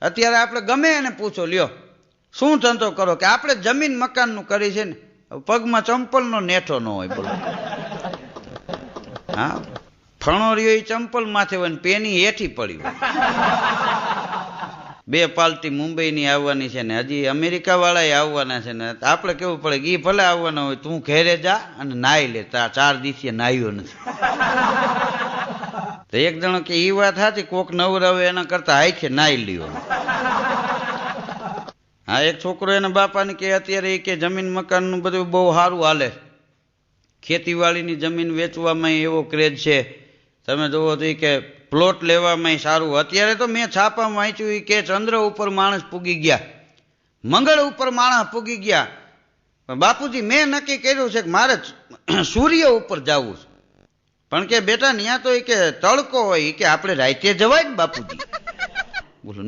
અત્યારે આપણે ગમે એને પૂછો, લ્યો શું ધંધો કરો, કે આપણે જમીન મકાનનું કરી છે ને, પગમાં ચંપલનો નેઠો ન હોય, બોલો. હા, ફણો રહ્યો એ ચંપલ માથે હોય ને પેની હેઠી પડી હોય. 2 પાલટી મુંબઈની આવવાની છે ને, હજી અમેરિકા વાળા આવવાના છે ને, આપણે કેવું પડે કે એ ભલે આવવાના હોય, તું ઘેરે જા અને નાહી લે, 4 દિવસે નાહ્યો નથી. તો એક જણો કે એ વાત સાચી, કોક નવરાવે એના કરતા હાઈખે નાહી લ્યો. હા, એક છોકરો એના બાપાને કે અત્યારે કે જમીન મકાનનું બધું બહુ સારું હાલે, ખેતીવાડીની જમીન વેચવામાં એવો ક્રેઝ છે, તમે જોવો તો કે પ્લોટ લેવામાં સારું. અત્યારે તો મેં છાપામાં વાંચ્યું કે ચંદ્ર ઉપર માણસ પૂગી ગયા, મંગળ ઉપર માણસ પૂગી ગયા, પણ બાપુજી મેં નક્કી કર્યું છે કે મારે સૂર્ય ઉપર જવું છે. પણ કે બેટા ત્યાં તો કે તડકો હોય, કે આપણે રાતે જવાય ને બાપુજી, બોલો.